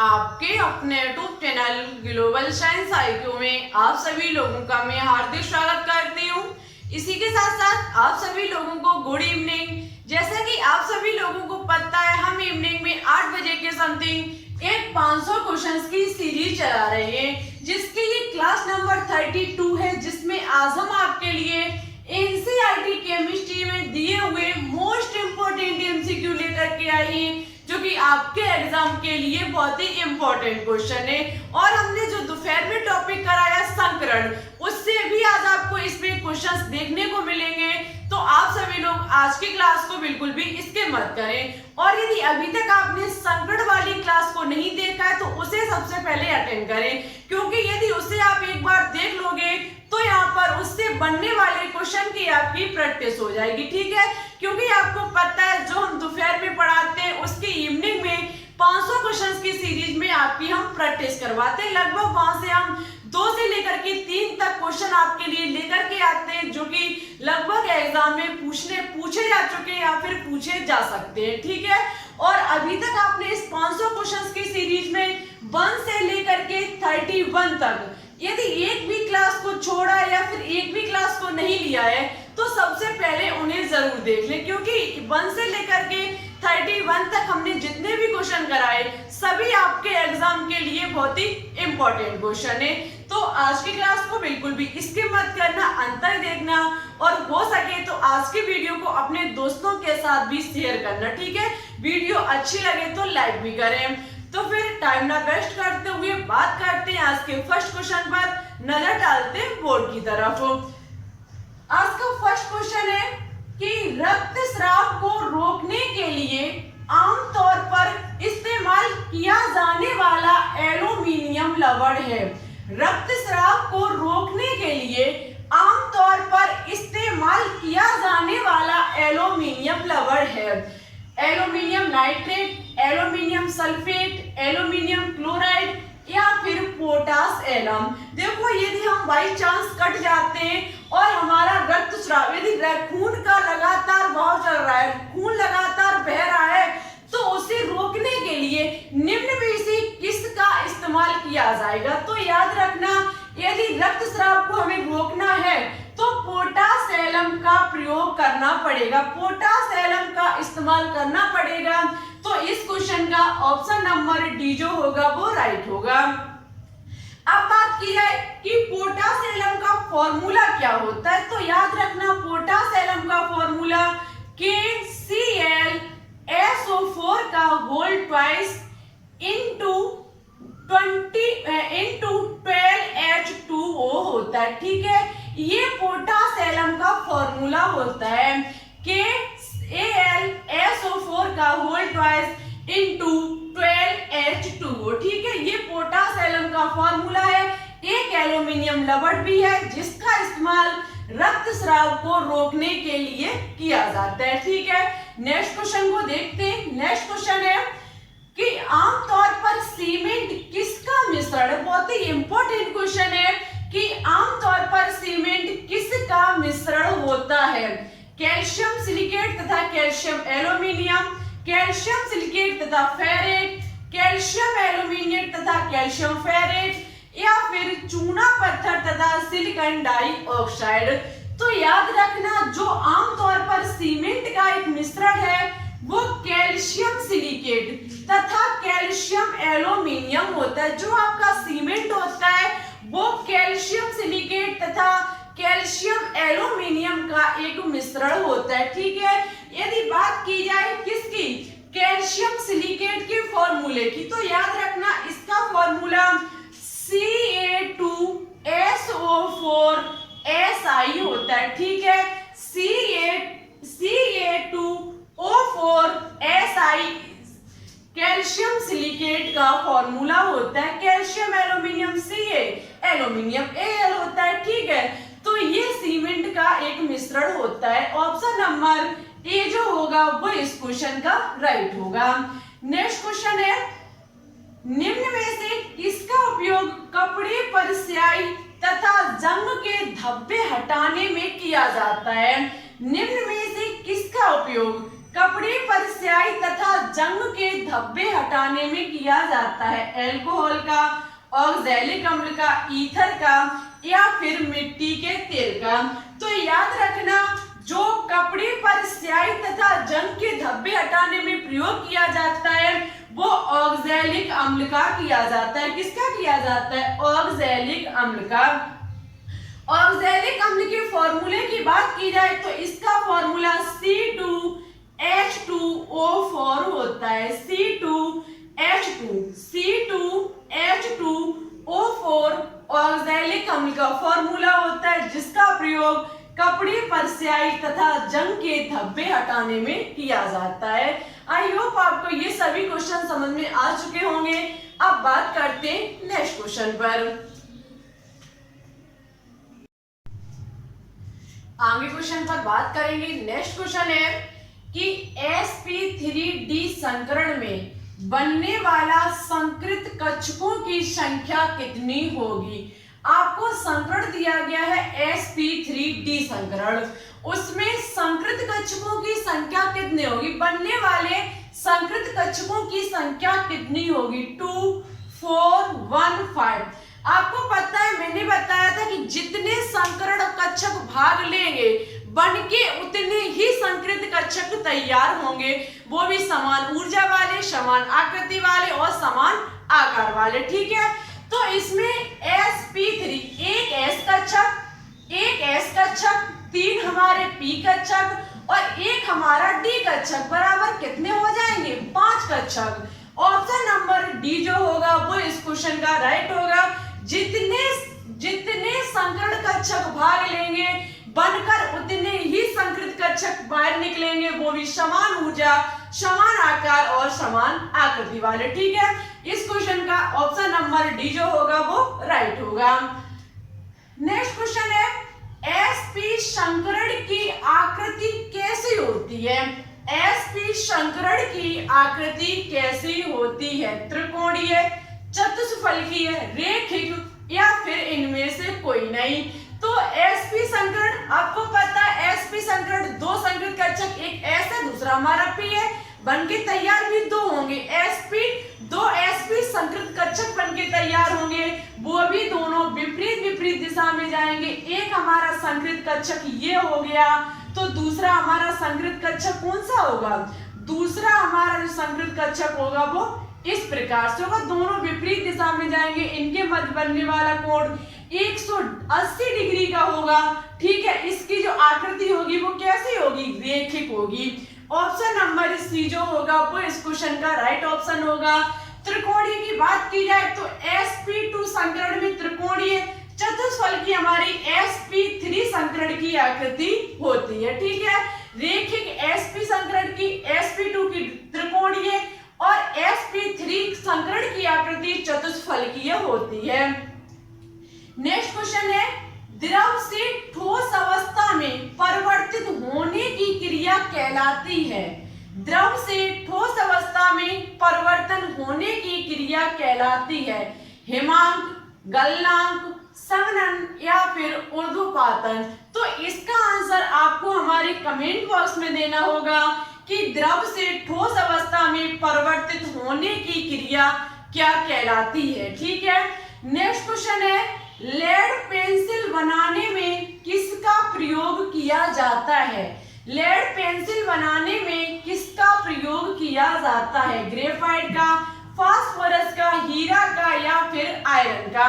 आपके अपने YouTube channel global science IQ में आप सभी लोगों का मैं हार्दिक स्वागत करती हूँ। इसी के साथ साथ आप सभी लोगों को गुड इवनिंग। जैसा कि आप सभी लोगों को पता है, हम इवनिंग में 8 बजे के समथिंग एक 500 क्वेश्चंस की सीरीज चला रहे हैं, जिसकी ये क्लास नंबर 32 है, जिसमें आज हम आपके लिए NCERT केमिस्ट्री में दिए हुए मोस्ट इम्पोर्टेंट MCQ लेकर के आए हैं, जो कि आपके एग्जाम के लिए बहुत ही इम्पोर्टेंट क्वेश्चन है। और हमने जो दोपहर में टॉपिक कराया संकरण, उससे भी आज आपको इसमें क्वेश्चंस देखने को मिलेंगे। तो आप सभी लोग आज की क्लास को बिल्कुल भी स्किप मत करें। और यदि अभी तक आपने संकरण वाली क्लास को नहीं देखा है तो उसे सबसे पहले अटेंड करें, क्योंकि यदि उसे आप एक बार देख लोगे तो यहाँ पर उससे बनने वाले क्वेश्चन की आपकी प्रैक्टिस हो जाएगी। ठीक है, क्योंकि आपको पता है जो हम दोपहर में पढ़ाते हैं उसकी इवनिंग में 500 क्वेश्चंस की सीरीज में आपकी हम प्रैक्टिस करवाते हैं। लगभग वहां से हम 2 से लेकर के 3 तक क्वेश्चन आपके लिए लेकर के आते हैं, जो कि लगभग एग्जाम में पूछे जा चुके हैं या फिर पूछे जा सकते हैं। ठीक है, और अभी तक आपने इस 500 क्वेश्चंस की सीरीज में 1 से लेकर के 31 तक यदि एक भी क्लास को छोड़ा है या फिर एक भी क्लास को नहीं लिया है तो सबसे पहले उन्हें जरूर देख लें, क्योंकि 1 से लेकर के 31 तक हमने जितने भी क्वेश्चन कराए सभी आपके एग्जाम के लिए बहुत ही इंपॉर्टेंट क्वेश्चन है। तो आज की क्लास को बिल्कुल भी स्किप मत करना, अंत तक देखना, और हो सके तो आज की वीडियो को अपने दोस्तों के साथ भी शेयर करना। ठीक है, वीडियो अच्छी लगे तो लाइक भी करें। तो फिर टाइम ना वेस्ट करते हुए बात करते हैं आज के फर्स्ट क्वेश्चन पर, नजर डालते हैं बोर्ड की तरफ। आज का फर्स्ट क्वेश्चन है कि रक्तस्राव को रोकने के लिए आमतौर पर इस्तेमाल किया जाने वाला एल्यूमीनियम लवण है। रक्तस्राव को रोकने के लिए आमतौर पर इस्तेमाल किया जाने वाला एल्यूमीनियम लवण है aluminium nitrate, aluminium sulphate, aluminium chloride या फिर पोटास एलम। देखो, यदि हम बाई चांस कट जाते हैं और हमारा रक्तस्राव, यदि खून का लगातार बहाव चल रहा है, खून लगातार बह रहा है, तो उसे रोकने के लिए निम्न में से किसका इस्तेमाल किया जाएगा? तो याद रखना, यदि रक्तस्राव को हमें रोकना है तो पोटास एलम का प्रयोग करना पड़ेगा, पोटास एलम का इस्तेमाल करना पड़ेगा। तो इस क्वेश्चन का ऑप्शन नंबर डी जो होगा वो राइट होगा। अब बात की जाए कि पोटास एलम का फॉर्मूला क्या होता है, तो याद रखना पोटास एलम का फॉर्मूला KClSO4 का होल ट्वाइस इनटू 12H2O होता है। ठीक है, ये पोटास एलम का फॉर्मूला होता है KClSO4 का होल ट्वाइस इनटू 12H2O। ठीक है, ये पोटास एलम का फॉर्मूला है। एक एल्यूमीनियम लवण भी है जिसका इस्तेमाल रक्तस्राव को रोकने के लिए किया जाता है। ठीक है, नेक्स्ट क्वेश्चन को देखते हैं। नेक्स्ट क्वेश्चन है कि आमतौर पर सीमेंट किसका मिश्रण है? बहुत ही इंपॉर्टेंट क्वेश्चन है कि आमतौर पर सीमेंट किसका मिश्रण होता है? कैल्शियम सिलिकेट तथा कैल्शियम एल्यूमिनियम, कैल्शियम सिलिकेट तथा फेरेट, कैल्शियम एल्यूमिनेट तथा कैल्शियम फेरेट, या फिर चूना पत्थर तथा सिलिकॉन डाइऑक्साइड। तो याद रखना, जो आमतौर पर सीमेंट का एक मिश्रण है वो कैल्शियम सिलिकेट तथा कैल्शियम एल्यूमिनियम होता है। जो आपका सीमेंट होता है वो कैल्शियम सिलिकेट तथा कैल्शियम एल्यूमिनियम का एक मिश्रण होता है। ठीक है, यदि बात की जाए किसकी, कैल्शियम सिलिकेट के फॉर्मूले की, तो याद रखना इसका फॉर्मूला CA2SO4Si होता है। ठीक है, CA2O4Si कैल्शियम सिलिकेट का फॉर्मूला होता है। Calcium aluminium Ca, aluminium Al होता है। ठीक है, तो ये सीमेंट का एक मिश्रण होता है। ऑप्शन नंबर ए जो होगा वो इस क्वेश्चन का राइट होगा। नेक्स्ट क्वेश्चन है, निम्न में से किसका उपयोग कपड़े पर स्याही तथा जंग के धब्बे हटाने में किया जाता है? निम्न में से किसका उपयोग कपड़े पर स्याही तथा जंग के धब्बे हटाने में किया जाता है? अल्कोहल का, ऑक्सैलिक अम्ल का, ईथर का या फिर मिट्टी के तेल का? तो याद रखना, जो कपड़े पर स्याही तथा जंग के धब्बे हटाने में प्रयोग किया जाता है वो ऑक्सैलिक अम्ल का किया जाता है। किसका किया जाता है? ऑक्सैलिक अम्ल का। ऑक्सैलिक अम्ल के फॉर्मूले की बात की जाए तो इसका फॉर्मूला C2H2O4 होता है। C2H2O4 ऑक्सैलिक अम्ल का फॉर्मूला होता है जिसका प्रयोग कपड़े पर स्याही तथा जंग के धब्बे हटाने में किया जाता है। आई होप आपको ये सभी क्वेश्चन समझ में आ चुके होंगे। अब बात करते हैं नेक्स्ट क्वेश्चन पर। आगे क्वेश्चन पर बात करेंगे। नेक्स्ट क्वेश्चन है कि sp3d संकरण में बनने वाला संकृत कक्षकों की संख्या कितनी होगी? आपको संकरण दिया गया है sp3d संकरण, उसमें संकृत कक्षकों की संख्या कितनी होगी? बनने वाले संकृत कक्षकों की संख्या कितनी होगी? 2, 4, 1, 5। आपको पता है, मैंने बताया था कि जितने संकरण कक्षक भाग लेंगे बनके उतने ही संकृत कक्षक तैयार होंगे, वो भी समान ऊर्जा वाले, समान आकृति वाले और समान आकार वाले। ठीक है, तो इसमें sp3 एक s कक्षक, 3 हमारे p कक्षक और एक हमारा d कक्षक बराबर कितने हो जाएंगे? 5 कक्षक। ऑप्शन नंबर डी जो होगा वो इस क्वेश्चन का राइट होगा। जितने संकरण कक्षक भाग लेंगे बनकर उतने ही संकृत कक्षक बाहर निकलेंगे, वो भी समान ऊर्जा, समान आकार और समान आकृति वाले। ठीक है, इस क्वेश्चन का ऑप्शन नंबर डी जो होगा वो राइट होगा। नेक्स्ट क्वेश्चन है, sp संकरण की आकृति कैसी होती है? sp संकरण की आकृति कैसी होती है? त्रिकोणीय, चतुष्फलकीय, रेखिक या फिर इनमें से कोई नहीं? तो sp संकरण, आपको पता है sp संकरण दो संकृत कक्षक, एक s है दूसरा हमारा p है, बनके तैयार भी दो होंगे। दो sp संकृत कक्षक बनके तैयार होंगे, वो भी दोनों विपरीत दिशा में जाएंगे। एक हमारा संकृत कक्षक ये हो गया, तो दूसरा हमारा संकृत कक्षक कौन सा होगा? दूसरा हमारा जो संकृत कक्षक होगा वो इस प्रकार से होगा, दोनों विपरीत दिशा में जाएंगे। इनके मध्य बनने वाला कोण 180 डिग्री का होगा। ठीक है, इसकी जो आकृति होगी वो कैसी होगी? रेखिक होगी। ऑप्शन नंबर सी जो होगा वो इस क्वेश्चन का राइट ऑप्शन होगा। त्रिकोणीय की बात की जाए तो sp2 संकरण में त्रिकोणीय, चतुष्फलकीय हमारी sp3 संकरण की आकृति होती है। ठीक है, रेखिक sp संकरण की, sp2 की त्रिकोणीय और sp3 संकरण की आकृति चतुष्फलकीय होती है। नेक्स्ट क्वेश्चन है, द्रव से ठोस अवस्था में परिवर्तित होने की क्रिया कहलाती है? द्रव से ठोस अवस्था में परिवर्तन होने की क्रिया कहलाती है हिमांक, गलनांक, संघनन या फिर ऊर्ध्वपातन? तो इसका आंसर आपको हमारे कमेंट बॉक्स में देना होगा कि द्रव से ठोस अवस्था में परिवर्तित होने की क्रिया क्या कहलाती है। ठीक है, नेक्स्ट क्वेश्चन है, लेड पेंसिल बनाने में किसका प्रयोग किया जाता है? लेड पेंसिल बनाने में किसका प्रयोग किया जाता है? ग्रेफाइट का, फास्फोरस का, हीरा का या फिर आयरन का?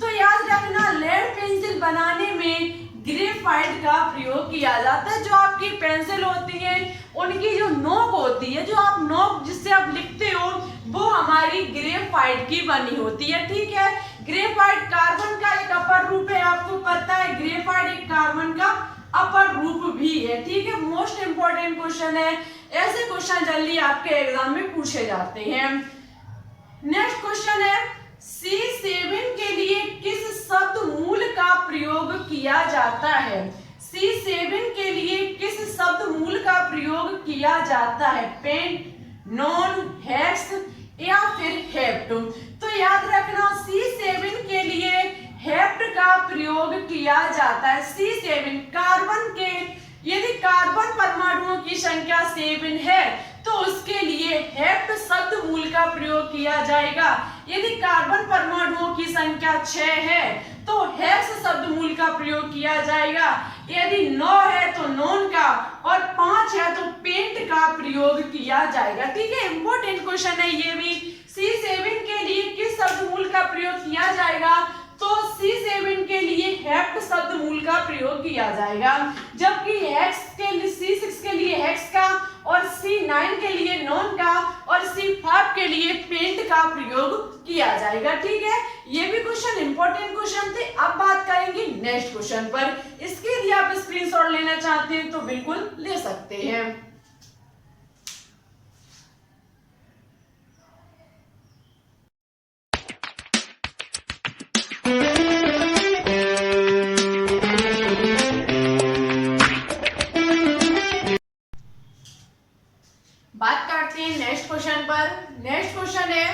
तो याद रखना, लेड पेंसिल बनाने में ग्रेफाइट का प्रयोग किया जाता है। जो आपकी पेंसिल होती है उनकी जो नोक होती है, जो आप नोक जिससे आप लिखते हो, वो हमारी ग्रेफाइट की बनी होती है। ठीक है, ग्रेफाइट कार्बन का एक अपर रूप है, आपको पता है ग्रेफाइट एक कार्बन का अपर रूप भी है। ठीक है, मोस्ट इंपॉर्टेंट क्वेश्चन है, ऐसे क्वेश्चन जल्दी आपके एग्जाम में पूछे जाते हैं। नेक्स्ट क्वेश्चन है, C7 के लिए किस शब्द मूल का प्रयोग किया जाता है? C7 के लिए किस शब्द मूल का प्रयोग किया जाता है? पेंट, नॉन, हेक्स या फिर हेप्ट? तो याद रखना, C7 के लिए हेप्ट का प्रयोग किया जाता है। C7 कार्बन के, यदि कार्बन परमाणुओं की संख्या 7 है किया जाएगा। यदि कार्बन परमाणुओं की संख्या 6 है तो हेक्स शब्द मूल का प्रयोग किया जाएगा। यदि 9 है तो नॉन का और 5 है तो पेंट का प्रयोग किया जाएगा। ठीक है, इंपॉर्टेंट क्वेश्चन है ये भी। C7 के लिए किस शब्द मूल का प्रयोग किया जाएगा? तो C7 के लिए हेप्ट शब्द मूल का प्रयोग किया जाएगा, जबकि C6 के लिए हेक्स का और C9 के लिए नॉन का और C5 के लिए पेंट का प्रयोग किया जाएगा। ठीक है, ये भी क्वेश्चन इंपॉर्टेंट क्वेश्चन थे। अब बात करेंगे नेक्स्ट क्वेश्चन पर। इसके लिए आप स्क्रीनशॉट लेना चाहते हैं तो बिल्कुल ले सकते हैं। बात करते हैं नेक्स्ट क्वेश्चन पर। नेक्स्ट क्वेश्चन है,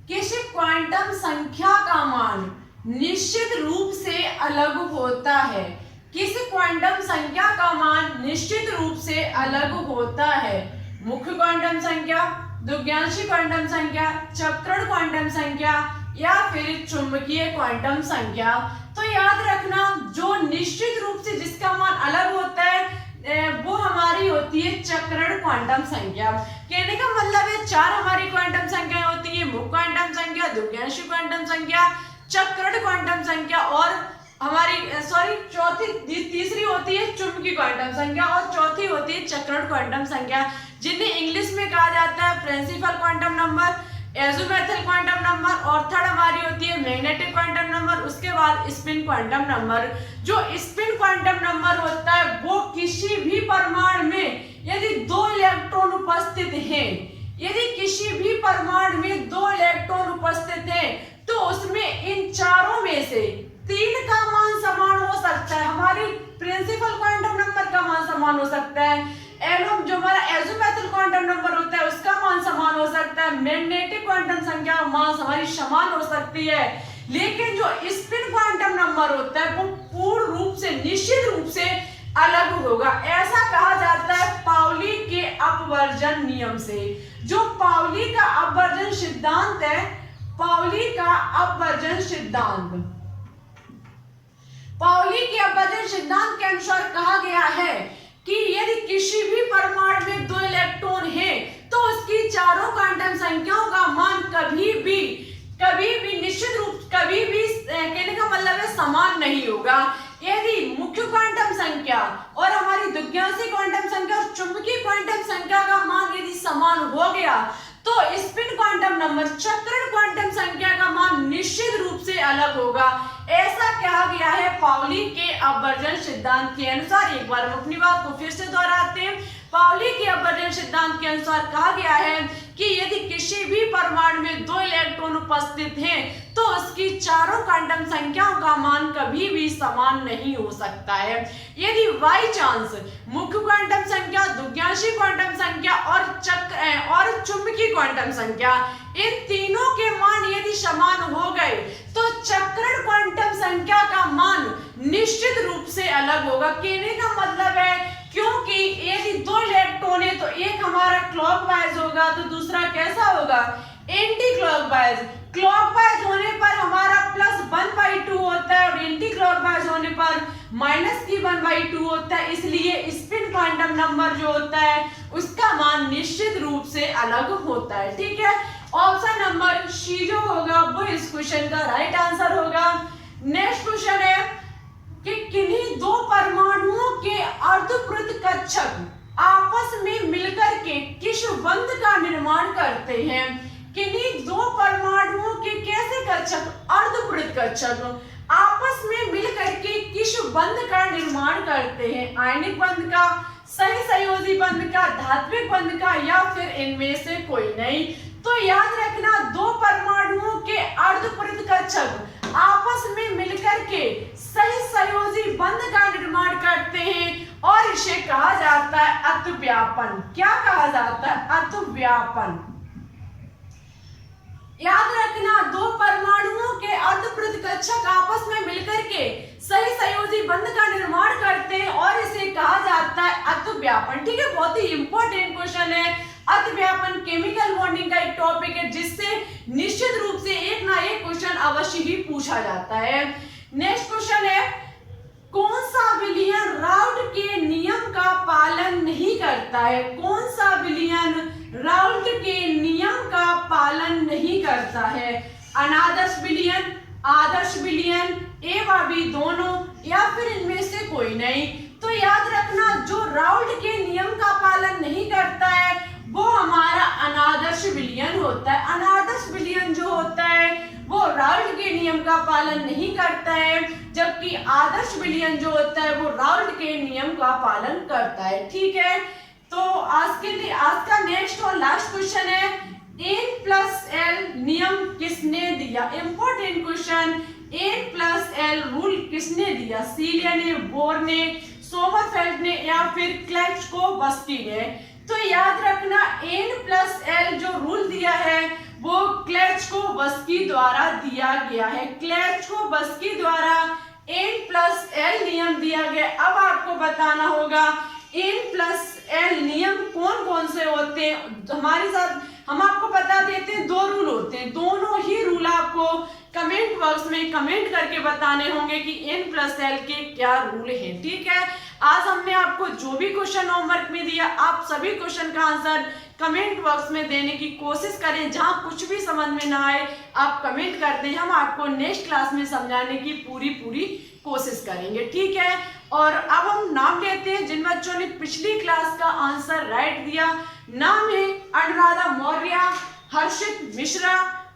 किसी क्वांटम संख्या का मान निश्चित रूप से अलग होता है। किसी क्वांटम संख्या का मान निश्चित रूप से अलग होता है। मुख्य क्वांटम संख्या, द्विघांशी क्वांटम संख्या, चक्रण क्वांटम संख्या या फिर चुंबकीय क्वांटम संख्या। तो याद रखना, जो निश्चित रूप से जिसका मान अलग होता है वो हमारी होती है चक्रण क्वांटम संख्या। कहने का मतलब है 4 हमारी क्वांटम संख्याएं होती है, मुख्य क्वांटम संख्या, द्विघांशी क्वांटम संख्या, चक्रण क्वांटम संख्या और हमारी तीसरी होती है चुंबकीय क्वांटम संख्या और चौथी होती है चक्रण क्वांटम संख्या, जिन्हें इंग्लिश में कहा जाता है principal quantum number, azimuthal quantum number और थर्ड हमारी होती है मैग्नेटिक क्वांटम नंबर, उसके बाद स्पिन क्वांटम नंबर। जो स्पिन क्वांटम नंबर होता है वो किसी भी परमाणु में यदि 2 इलेक्ट्रॉन उपस्थित हैं, यदि किसी भी परमाणु में 2 इलेक्ट्रॉन उपस्थित हैं तो उसमें इन चारों में से 3 का मान समान हो सकता है। हमारी प्रिंसिपल क्वांटम नंबर का मान समान हो सकता है, एवं जो हमारा एज़ोमेथल क्वांटम नंबर होता है उसका मान समान हो सकता है, मैग्नेटिक क्वांटम संख्या मास हमारी समान हो सकती है, लेकिन जो स्पिन क्वांटम नंबर होता है वो पूर्ण रूप से निश्चित रूप से अलग होगा। ऐसा कहा जाता है पाउली के अपवर्जन नियम से। जो पाउली का अपवर्जन सिद्धांत है, पाउली का अपवर्जन सिद्धांत, पाउली के अपवर्जन सिद्धांत के अनुसार कहा गया है कि यदि किसी भी परमाणु में 2 इलेक्ट्रॉन है तो उसकी चारों क्वांटम संख्याओं का मान कभी भी निश्चित रूप कहने का मतलब है समान नहीं होगा। यदि मुख्य क्वांटम संख्या और हमारी द्विघांशी क्वांटम संख्या और चुंबकीय क्वांटम संख्या का मान यदि समान हो गया तो स्पिन क्वांटम नंबर, चक्रण क्वांटम संख्या का मान निश्चित रूप से अलग होगा। ऐसा कहा गया है पाउली के अपवर्जन सिद्धांत के अनुसार। एक बार हम अपनी बात को फिर से दोहराते हैं। पाउली के अपवर्जन सिद्धांत के अनुसार कहा गया है कि यदि किसी भी परमाणु में 2 इलेक्ट्रॉन उपस्थित हैं तो उसकी चारों क्वांटम संख्याओं का मान कभी भी समान नहीं हो सकता है। यदि बाई चांस मुख्य क्वांटम संख्या, द्विघांशी क्वांटम संख्या और चुंबकीय क्वांटम संख्या इन तीनों के मान यदि समान हो गए तो चक्रण क्वांटम संख्या का मान निश्चित रूप से अलग होगा। कहने का मतलब है क्योंकि यदि 2 इलेक्ट्रॉन है तो एक हमारा क्लॉकवाइज होगा तो दूसरा कैसा होगा, एंटी क्लॉकवाइज। क्लॉकवाइज होने पर हमारा +1/2 होता है और एंटी क्लॉकवाइज होने पर -1/2 होता है। इसलिए स्पिन क्वांटम नंबर जो होता है उसका मान निश्चित रूप से अलग होता है। ठीक है, ऑप्शन नंबर सी जो होगा वो इस क्वेश्चन का राइट आंसर होगा। नेक्स्ट क्वेश्चन है कि किन्हीं 2 परमाणुओं के अर्धवृत्त कक्षक आपस में मिलकर के किस बंध का निर्माण करते हैं। किन्हीं 2 परमाणुओं के कैसे कक्षक, अर्धवृत्त कक्षक आपस में मिलकर के किस बंध का निर्माण करते हैं। आयनिक बंध का, सही संयोजी बंध का, धात्विक बंध का या फिर इनमें से कोई नहीं। तो याद रखना 2 परमाणुओं के अर्धवृत्त कक्षक आपस में मिलकर के सही संयोजी बंध का निर्माण करते हैं और इसे कहा जाता है अतिव्यापन। क्या कहा जाता है, अतिव्यापन। याद रखना 2 परमाणुओं के अर्धवृत्त कक्षक आपस में मिलकर के सही संयोजी बंध का निर्माण करते हैं और इसे कहा जाता है अतिव्यापन। ठीक है, बहुत ही इंपॉर्टेंट क्वेश्चन है। अतिव्यापन केमिकल बॉन्डिंग का एक टॉपिक है जिससे अवश्य ही पूछा जाता है। नेक्स्ट क्वेश्चन है, कौन सा विलियन राउल्ट के नियम का पालन नहीं करता है? कौन सा विलियन राउल्ट के नियम का पालन नहीं करता है? अनादर्श विलियन, आदर्श विलियन, ए व बी दोनों, या फिर इनमें से कोई नहीं? तो याद रखना, जो राउल्ट के नियम का पालन नहीं करता है वो हमारा अनादर्श विलियन होता है। अनादर्श विलियन जो होता है वो राउल्ट के नियम का पालन नहीं करता है, जबकि आदर्श विलियन जो होता है वो राउल्ट के नियम का पालन करता है। ठीक है, तो आज के लिए आज का नेक्स्ट और लास्ट क्वेश्चन है, N+L नियम किसने दिया? इंपॉर्टेंट क्वेश्चन, N+L रूल किसने दिया? सीलिया ने, बोर ने, सोमरफेल्ड ने, या फिर क्लेट्ज़्कोवस्की ने? तो याद रखना, N+L जो रूल दिया है वो क्लेट्ज़्कोवस्की द्वारा दिया गया है। क्लेट्ज़्कोवस्की द्वारा N+L नियम दिया गया। अब आपको बताना होगा N+L नियम कौन कौन से होते हैं। हमारे साथ हम आपको बता देते हैं, दो रूल होते हैं। दोनों ही रूल आपको कमेंट बॉक्स में कमेंट करके बताने होंगे कि N+L के क्या रूल हैं। ठीक है, आज हमने आपको जो भी क्वेश्चन होमवर्क में दिया, आप सभी क्वेश्चन का आंसर कमेंट बॉक्स में देने की कोशिश करें। जहां कुछ भी समझ में ना आए आप कमेंट कर दें, हम आपको नेक्स्ट क्लास में समझाने की पूरी कोशिश करेंगे। ठीक है, और अब हम नाम लेते हैं जिन बच्चों ने पिछली क्लास का आंसर राइट दिया। नाम है अनुराधा मौर्य, हर्षित मिश्रा,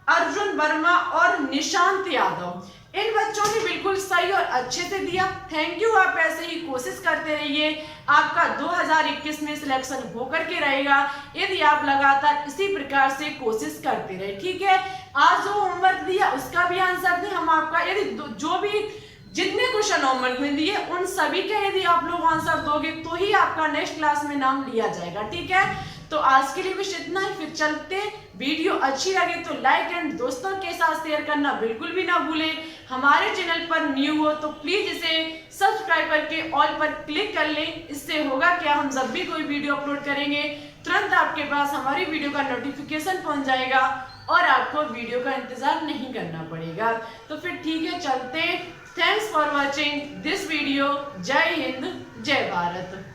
अर्जुन वर्मा और निशांत यादव। इन बच्चों ने बिल्कुल सही और अच्छे से दिया। थैंक यू, आप ऐसे ही कोशिश करते रहिए, आपका 2021 में सिलेक्शन होकर के रहेगा यदि आप लगातार इसी प्रकार से कोशिश करते रहे। ठीक है, आज जो होमवर्क दिया उसका भी आंसर दें, हम आपका यदि जो भी जितने क्वेश्चन होमवर्क में दिए उन सभी के यदि आप लोग आंसर दोगे तो ही आपका नेक्स्ट क्लास में नाम लिया जाएगा। ठीक है, तो आज के लिए बस इतना ही, फिर चलते। वीडियो अच्छी लगे तो लाइक एंड दोस्तों के साथ शेयर करना बिल्कुल भी ना भूलें। हमारे चैनल पर न्यू हो तो प्लीज इसे सब्सक्राइब करके ऑल पर क्लिक कर लें। इससे होगा क्या, हम जब भी कोई वीडियो अपलोड करेंगे तुरंत आपके पास हमारी वीडियो का नोटिफिकेशन पहुंच जाएगा और आपको वीडियो का इंतजार नहीं करना पड़ेगा। तो फिर ठीक है, चलते। Thanks for watching this video. जय हिंद, जय भारत।